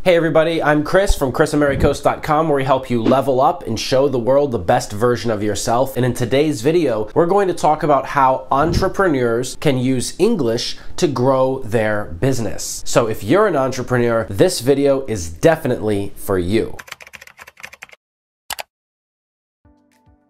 Hey everybody, I'm Chris from chrisamericos.com, where we help you level up and show the world the best version of yourself. And in today's video, we're going to talk about how entrepreneurs can use English to grow their business. So if you're an entrepreneur, this video is definitely for you.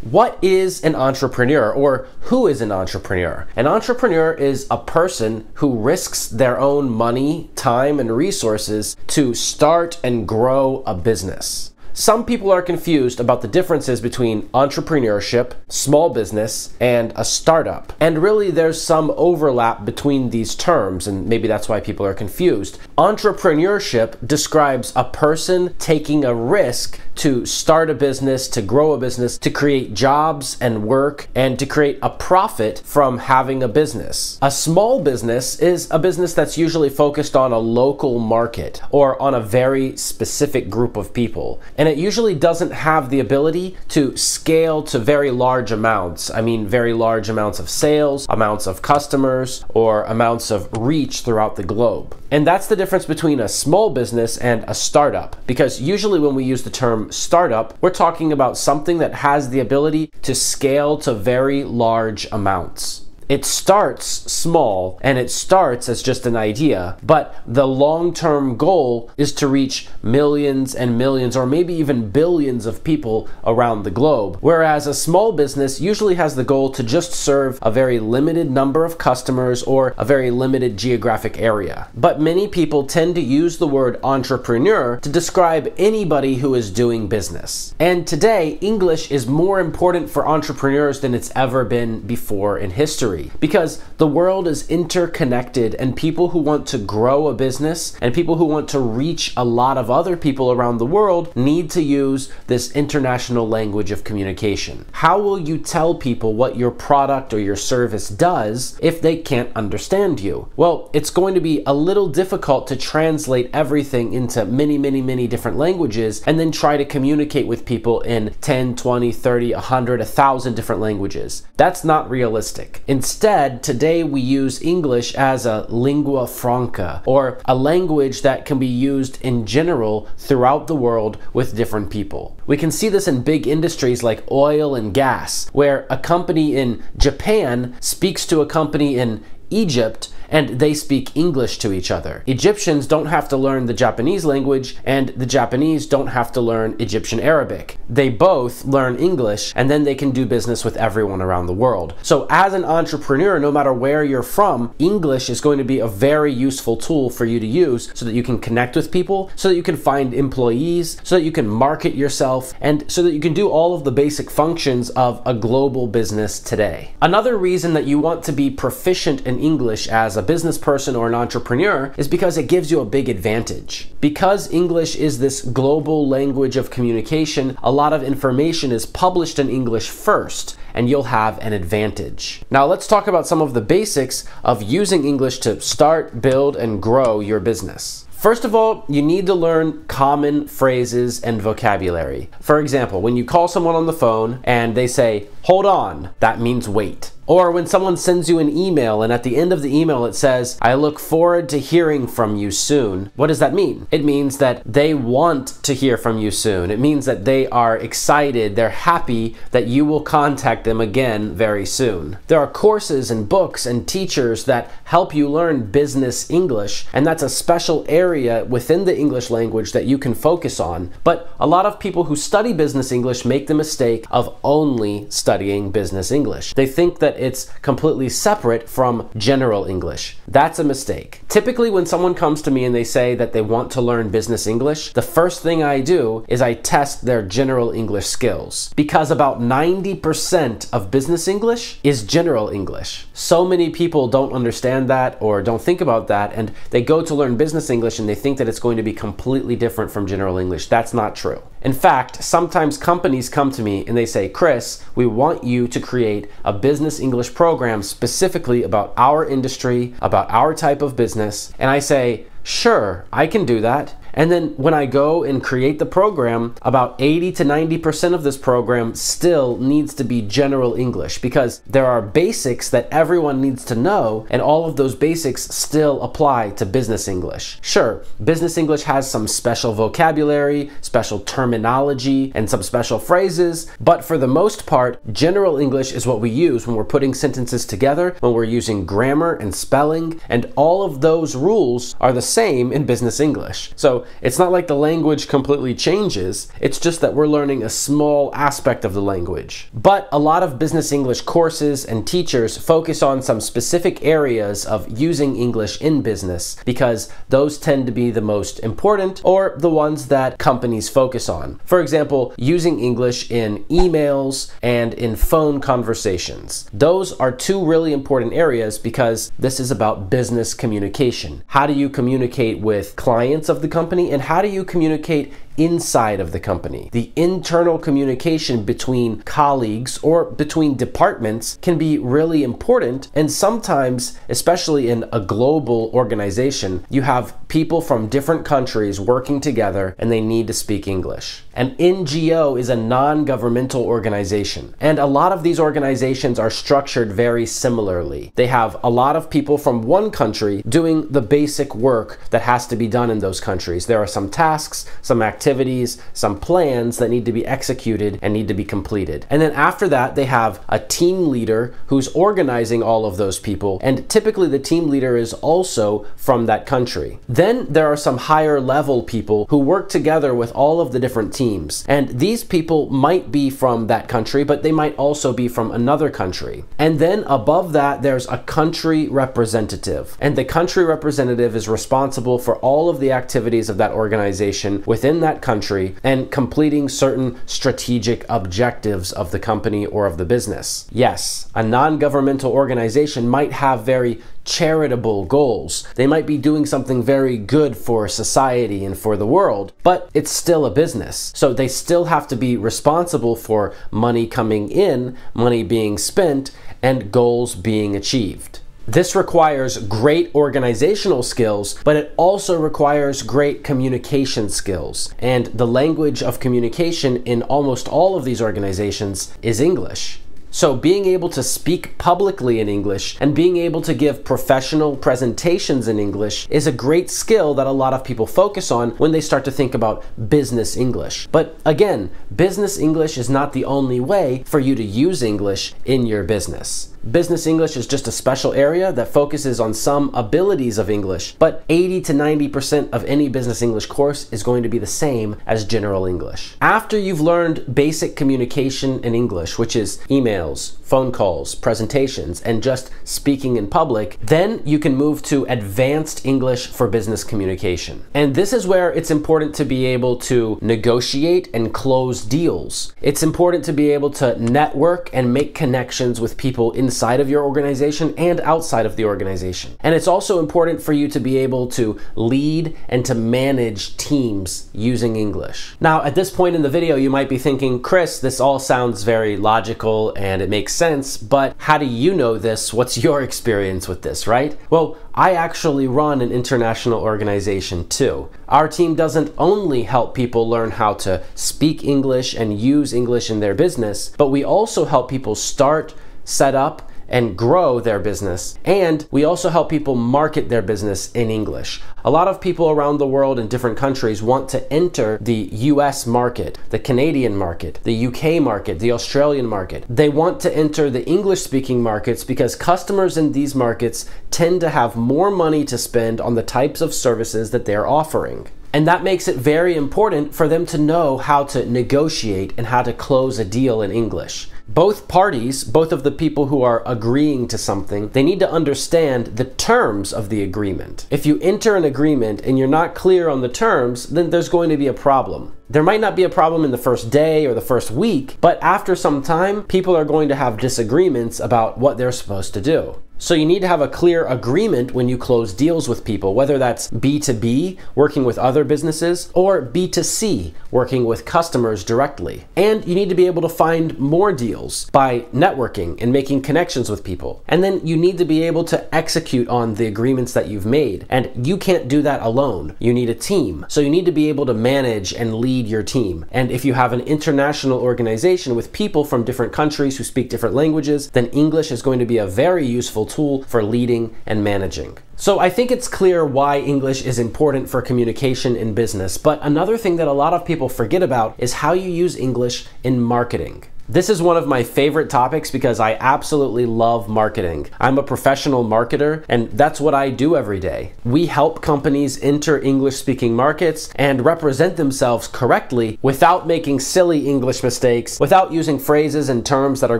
What is an entrepreneur, or who is an entrepreneur? An entrepreneur is a person who risks their own money, time, and resources to start and grow a business. Some people are confused about the differences between entrepreneurship, small business, and a startup. And really there's some overlap between these terms, and maybe that's why people are confused. Entrepreneurship describes a person taking a risk to start a business, to grow a business, to create jobs and work, and to create a profit from having a business. A small business is a business that's usually focused on a local market or on a very specific group of people. And it usually doesn't have the ability to scale to very large amounts. I mean, very large amounts of sales, amounts of customers, or amounts of reach throughout the globe. And that's the difference between a small business and a startup. Because usually when we use the term startup, we're talking about something that has the ability to scale to very large amounts. It starts small and it starts as just an idea, but the long-term goal is to reach millions and millions, or maybe even billions of people around the globe. Whereas a small business usually has the goal to just serve a very limited number of customers or a very limited geographic area. But many people tend to use the word entrepreneur to describe anybody who is doing business. And today, English is more important for entrepreneurs than it's ever been before in history. Because the world is interconnected, and people who want to grow a business and people who want to reach a lot of other people around the world need to use this international language of communication. How will you tell people what your product or your service does if they can't understand you? Well, it's going to be a little difficult to translate everything into many different languages and then try to communicate with people in 10, 20, 30, 100, 1,000 different languages. That's not realistic. Instead, today we use English as a lingua franca, or a language that can be used in general throughout the world with different people. We can see this in big industries like oil and gas, where a company in Japan speaks to a company in Egypt, and they speak English to each other. Egyptians don't have to learn the Japanese language, and the Japanese don't have to learn Egyptian Arabic. They both learn English, and then they can do business with everyone around the world. So as an entrepreneur, no matter where you're from, English is going to be a very useful tool for you to use so that you can connect with people, so that you can find employees, so that you can market yourself, and so that you can do all of the basic functions of a global business today. Another reason that you want to be proficient in English as a business person or an entrepreneur is because it gives you a big advantage. Because English is this global language of communication, a lot of information is published in English first, and you'll have an advantage. Now let's talk about some of the basics of using English to start, build, and grow your business. First of all, you need to learn common phrases and vocabulary. For example, when you call someone on the phone and they say, "Hold on," that means wait. Or when someone sends you an email and at the end of the email it says, "I look forward to hearing from you soon." What does that mean? It means that they want to hear from you soon. It means that they are excited, they're happy that you will contact them again very soon. There are courses and books and teachers that help you learn business English, and that's a special area within the English language that you can focus on. But a lot of people who study business English make the mistake of only studying business English. They think that it's completely separate from general English. That's a mistake. Typically, when someone comes to me and they say that they want to learn business English, the first thing I do is I test their general English skills. Because about 90% of business English is general English. So many people don't understand that or don't think about that, and they go to learn business English and they think that it's going to be completely different from general English. That's not true. In fact, sometimes companies come to me and they say, "Chris, we want you to create a business English program specifically about our industry, about our type of business." And I say, "Sure, I can do that." And then when I go and create the program, about 80 to 90% of this program still needs to be general English, because there are basics that everyone needs to know, and all of those basics still apply to business English. Sure, business English has some special vocabulary, special terminology, and some special phrases, but for the most part, general English is what we use when we're putting sentences together, when we're using grammar and spelling, and all of those rules are the same in business English. So it's not like the language completely changes, it's just that we're learning a small aspect of the language. But a lot of business English courses and teachers focus on some specific areas of using English in business, because those tend to be the most important, or the ones that companies focus on. For example, using English in emails and in phone conversations. Those are two really important areas because this is about business communication. How do you communicate with clients of the company, and how do you communicate inside of the company? The internal communication between colleagues or between departments can be really important, and sometimes, especially in a global organization, you have people from different countries working together and they need to speak English. An NGO is a non-governmental organization, and a lot of these organizations are structured very similarly. They have a lot of people from one country doing the basic work that has to be done in those countries. There are some tasks, some activities, some plans that need to be executed and need to be completed. And then after that, they have a team leader who's organizing all of those people, and typically the team leader is also from that country. Then there are some higher level people who work together with all of the different teams, and these people might be from that country, but they might also be from another country. And then above that, there's a country representative, and the country representative is responsible for all of the activities of that organization within that country and completing certain strategic objectives of the company or of the business. Yes, a non-governmental organization might have very charitable goals. They might be doing something very good for society and for the world, but it's still a business. So they still have to be responsible for money coming in, money being spent, and goals being achieved. This requires great organizational skills, but it also requires great communication skills. And the language of communication in almost all of these organizations is English. So being able to speak publicly in English and being able to give professional presentations in English is a great skill that a lot of people focus on when they start to think about business English. But again, business English is not the only way for you to use English in your business. Business English is just a special area that focuses on some abilities of English, but 80 to 90% of any business English course is going to be the same as general English. After you've learned basic communication in English, which is emails, phone calls, presentations, and just speaking in public, then you can move to advanced English for business communication. And this is where it's important to be able to negotiate and close deals. It's important to be able to network and make connections with people inside of your organization and outside of the organization. And it's also important for you to be able to lead and to manage teams using English. Now, at this point in the video, you might be thinking, Chris, this all sounds very logical and it makes sense, but how do you know this? What's your experience with this, right? Well, I actually run an international organization too. Our team doesn't only help people learn how to speak English and use English in their business, but we also help people start, set up, and grow their business. And we also help people market their business in English. A lot of people around the world in different countries want to enter the US market, the Canadian market, the UK market, the Australian market. They want to enter the English-speaking markets because customers in these markets tend to have more money to spend on the types of services that they're offering. And that makes it very important for them to know how to negotiate and how to close a deal in English. Both parties, both of the people who are agreeing to something, they need to understand the terms of the agreement. If you enter an agreement and you're not clear on the terms, then there's going to be a problem. There might not be a problem in the first day or the first week, but after some time, people are going to have disagreements about what they're supposed to do. So you need to have a clear agreement when you close deals with people, whether that's B2B, working with other businesses, or B2C, working with customers directly. And you need to be able to find more deals by networking and making connections with people. And then you need to be able to execute on the agreements that you've made. And you can't do that alone. You need a team. So you need to be able to manage and lead your team. And if you have an international organization with people from different countries who speak different languages, then English is going to be a very useful tool for leading and managing. So I think it's clear why English is important for communication in business, but another thing that a lot of people forget about is how you use English in marketing. This is one of my favorite topics because I absolutely love marketing. I'm a professional marketer, and that's what I do every day. We help companies enter English-speaking markets and represent themselves correctly without making silly English mistakes, without using phrases and terms that are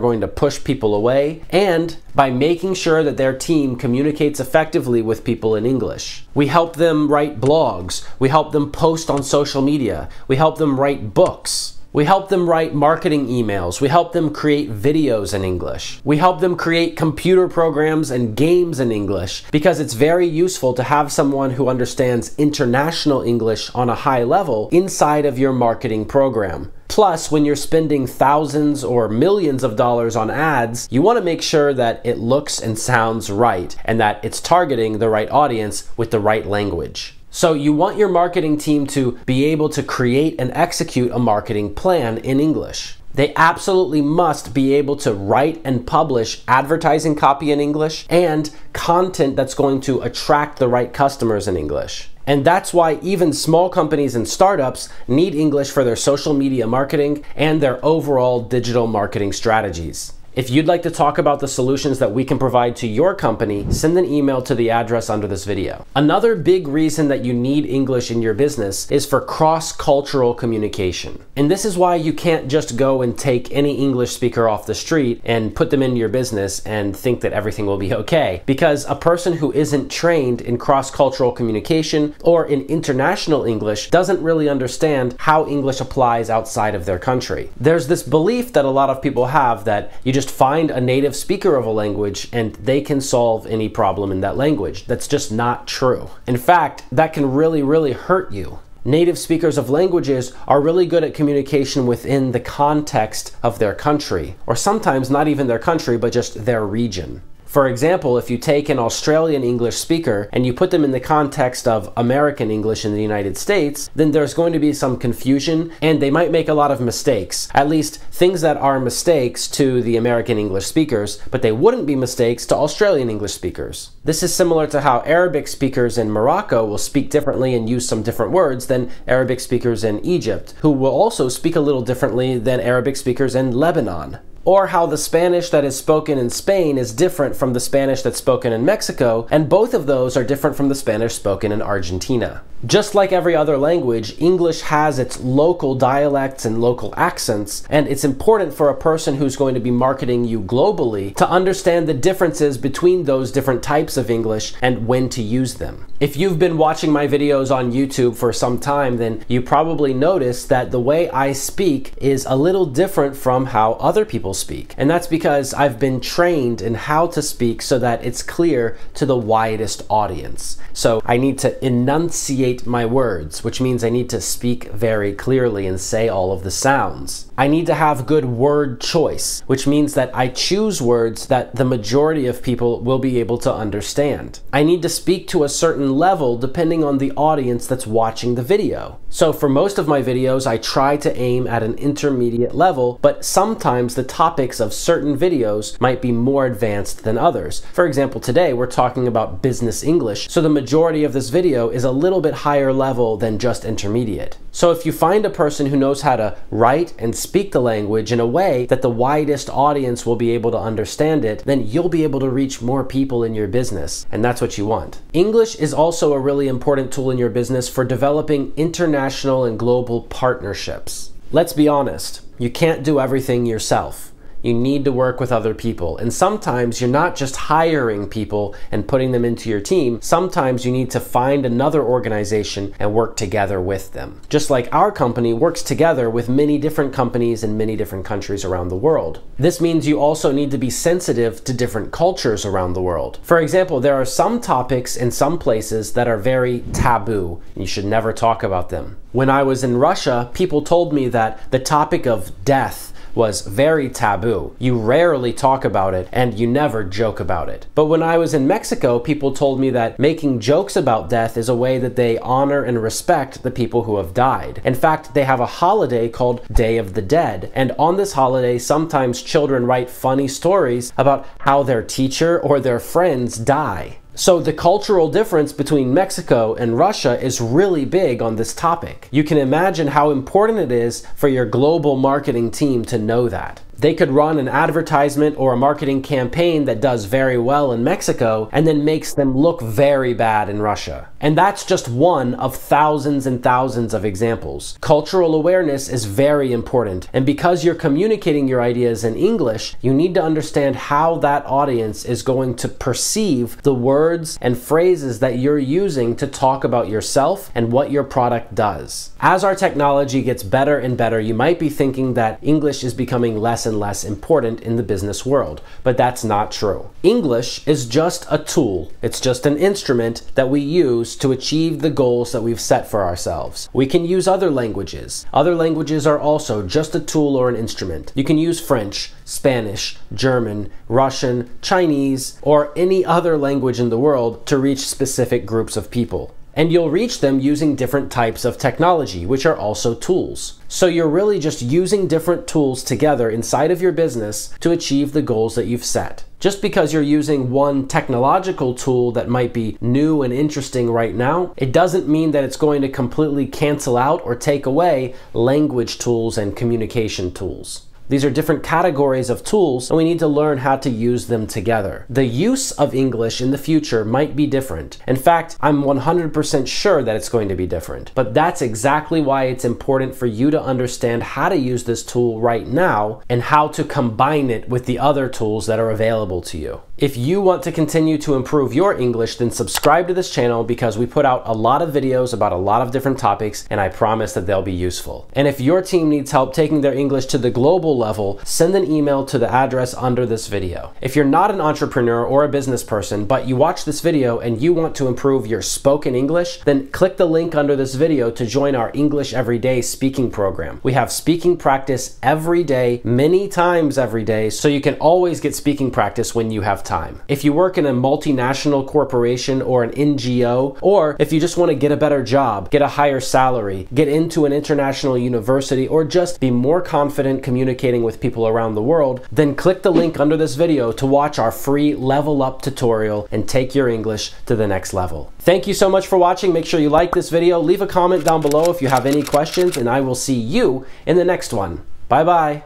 going to push people away, and by making sure that their team communicates effectively with people in English. We help them write blogs. We help them post on social media. We help them write books. We help them write marketing emails. We help them create videos in English. We help them create computer programs and games in English because it's very useful to have someone who understands international English on a high level inside of your marketing program. Plus, when you're spending thousands or millions of dollars on ads, you want to make sure that it looks and sounds right and that it's targeting the right audience with the right language. So you want your marketing team to be able to create and execute a marketing plan in English. They absolutely must be able to write and publish advertising copy in English and content that's going to attract the right customers in English. And that's why even small companies and startups need English for their social media marketing and their overall digital marketing strategies. If you'd like to talk about the solutions that we can provide to your company, send an email to the address under this video. Another big reason that you need English in your business is for cross-cultural communication. And this is why you can't just go and take any English speaker off the street and put them into your business and think that everything will be okay. Because a person who isn't trained in cross-cultural communication or in international English doesn't really understand how English applies outside of their country. There's this belief that a lot of people have that you just find a native speaker of a language and they can solve any problem in that language. That's just not true. In fact, that can really hurt you. Native speakers of languages are really good at communication within the context of their country, or sometimes not even their country, but just their region. For example, if you take an Australian English speaker and you put them in the context of American English in the United States, then there's going to be some confusion and they might make a lot of mistakes. At least things that are mistakes to the American English speakers, but they wouldn't be mistakes to Australian English speakers. This is similar to how Arabic speakers in Morocco will speak differently and use some different words than Arabic speakers in Egypt, who will also speak a little differently than Arabic speakers in Lebanon. Or how the Spanish that is spoken in Spain is different from the Spanish that's spoken in Mexico, and both of those are different from the Spanish spoken in Argentina. Just like every other language, English has its local dialects and local accents, and it's important for a person who's going to be marketing you globally to understand the differences between those different types of English and when to use them. If you've been watching my videos on YouTube for some time, then you probably noticed that the way I speak is a little different from how other people speak. And that's because I've been trained in how to speak so that it's clear to the widest audience. So I need to enunciate my words, which means I need to speak very clearly and say all of the sounds. I need to have good word choice, which means that I choose words that the majority of people will be able to understand. I need to speak to a certain level depending on the audience that's watching the video. So for most of my videos, I try to aim at an intermediate level, but sometimes the topics of certain videos might be more advanced than others. For example, today we're talking about business English, so the majority of this video is a little bit higher level than just intermediate. So if you find a person who knows how to write and speak the language in a way that the widest audience will be able to understand it, then you'll be able to reach more people in your business, and that's what you want. English is also a really important tool in your business for developing international and global partnerships. Let's be honest, you can't do everything yourself. you need to work with other people. And sometimes you're not just hiring people and putting them into your team. Sometimes you need to find another organization and work together with them. Just like our company works together with many different companies in many different countries around the world. This means you also need to be sensitive to different cultures around the world. For example, there are some topics in some places that are very taboo. You should never talk about them. When I was in Russia, people told me that the topic of death was very taboo. You rarely talk about it and you never joke about it. But when I was in Mexico, people told me that making jokes about death is a way that they honor and respect the people who have died. In fact, they have a holiday called Day of the Dead. And on this holiday, sometimes children write funny stories about how their teacher or their friends die. So the cultural difference between Mexico and Russia is really big on this topic. You can imagine how important it is for your global marketing team to know that. They could run an advertisement or a marketing campaign that does very well in Mexico and then makes them look very bad in Russia. And that's just one of thousands and thousands of examples. Cultural awareness is very important. And because you're communicating your ideas in English, you need to understand how that audience is going to perceive the words and phrases that you're using to talk about yourself and what your product does. As our technology gets better and better, you might be thinking that English is becoming less and less important in the business world, but that's not true. English is just a tool. It's just an instrument that we use to achieve the goals that we've set for ourselves. We can use other languages. Other languages are also just a tool or an instrument. You can use French, Spanish, German, Russian, Chinese, or any other language in the world to reach specific groups of people. And you'll reach them using different types of technology, which are also tools. So you're really just using different tools together inside of your business to achieve the goals that you've set. Just because you're using one technological tool that might be new and interesting right now, it doesn't mean that it's going to completely cancel out or take away language tools and communication tools. These are different categories of tools, and we need to learn how to use them together. The use of English in the future might be different. In fact, I'm 100% sure that it's going to be different. But that's exactly why it's important for you to understand how to use this tool right now and how to combine it with the other tools that are available to you. If you want to continue to improve your English, then subscribe to this channel because we put out a lot of videos about a lot of different topics, and I promise that they'll be useful. And if your team needs help taking their English to the global level, send an email to the address under this video. If you're not an entrepreneur or a business person, but you watch this video and you want to improve your spoken English, then click the link under this video to join our English Everyday speaking program. We have speaking practice every day, many times every day, so you can always get speaking practice when you have time. If you work in a multinational corporation or an NGO, or if you just want to get a better job, get a higher salary, get into an international university, or just be more confident communicating with people around the world, then click the link under this video to watch our free Level Up tutorial and take your English to the next level. Thank you so much for watching. Make sure you like this video, leave a comment down below if you have any questions, and I will see you in the next one. Bye bye.